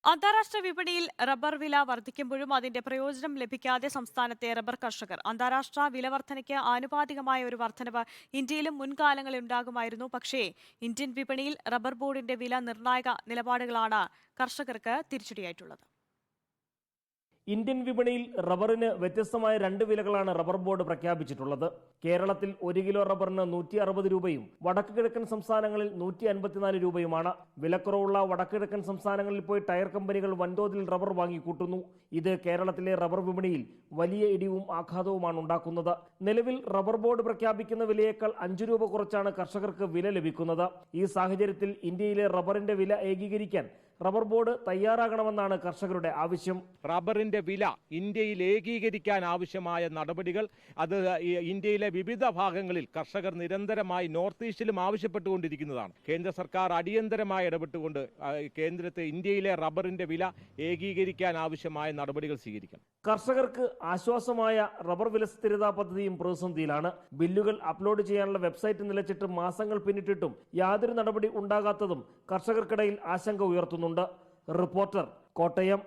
അന്താരാഷ്ട്ര വിപണിയിൽ റബ്ബർ വില വർദ്ധിക്കുമ്പോഴും അതിന്റെ പ്രയോജനം ലഭിക്കാതെ സംസ്ഥാനത്തെ റബ്ബർ കർഷകർ. അന്താരാഷ്ട്ര വില വർധനയ്ക്ക് ആനുപാതികമായ ഒരു വർധനവ് ഇന്ത്യയിലും മുൻകാലങ്ങളിൽ ഉണ്ടാകുമായിരുന്നു. പക്ഷേ ഇന്ത്യൻ വിപണിയിൽ റബ്ബർ ബോർഡിന്റെ വില നിർണായക നിലപാടുകളാണ് കർഷകർക്ക് തിരിച്ചടിയായിട്ടുള്ളത്. ഇന്ത്യൻ വിപണിയിൽ റബ്ബറിന് വ്യത്യസ്തമായ രണ്ട് വിലകളാണ് റബ്ബർ ബോർഡ് പ്രഖ്യാപിച്ചിട്ടുള്ളത്. കേരളത്തിൽ 1 കിലോ റബ്ബറിന് 160 രൂപയും വടക്ക് കിഴക്കൻ സംസ്ഥാനങ്ങളിൽ 154 രൂപയുമാണ്. വിലക്കുറവുള്ള വടക്ക് കിഴക്കൻ സംസ്ഥാനങ്ങളിൽ പോയി ടയർ കമ്പനികൾ വൻതോതിൽ റബ്ബർ വാങ്ങിക്കൂട്ടുന്നു. ഇത് കേരളത്തിലെ റബ്ബർ വിപണിയിൽ വലിയ ഇടിവും ആഘാതവുമാണ് ഉണ്ടാക്കുന്നത്. നിലവിൽ റബ്ബർ ബോർഡ് പ്രഖ്യാപിക്കുന്ന വിലയേക്കാൾ 5 രൂപ കുറച്ചാണ് കർഷകർക്ക് വില ലഭിക്കുന്നത്. ഈ സാഹചര്യത്തിൽ ഇന്ത്യയിലെ റബ്ബറിന്റെ വില ഏകീകരിക്കാൻ റബ്ബർ ബോർഡ് തയ്യാറാകണമെന്നാണ് കർഷകരുടെ ആവശ്യം. റബ്ബറിന്റെ വില ഇന്ത്യയിൽ ഏകീകരിക്കാൻ ആവശ്യമായ നടപടികൾ അത് ഇന്ത്യയിലെ വിവിധ ഭാഗങ്ങളിൽ കർഷകർ നിരന്തരമായി നോർത്ത് ഈസ്റ്റിലും ആവശ്യപ്പെട്ടുകൊണ്ടിരിക്കുന്നതാണ്. കേന്ദ്ര സർക്കാർ അടിയന്തരമായി ഇടപെട്ടുകൊണ്ട് ഇന്ത്യയിലെ റബ്ബറിന്റെ വില ഏകീകരിക്കാൻ ആവശ്യമായ നടപടികൾ സ്വീകരിക്കണം. കർഷകർക്ക് ആശ്വാസമായ റബ്ബർ വില സ്ഥിരതാ പദ്ധതിയും പ്രതിസന്ധിയിലാണ്. ബില്ലുകൾ അപ്ലോഡ് ചെയ്യാനുള്ള വെബ്സൈറ്റ് നിലച്ചിട്ട് മാസങ്ങൾ പിന്നിട്ടിട്ടും യാതൊരു നടപടി ഉണ്ടാകാത്തതും കർഷകർക്കിടയിൽ ആശങ്ക ഉയർത്തുന്നുണ്ട്. റിപ്പോർട്ടർ, കോട്ടയം.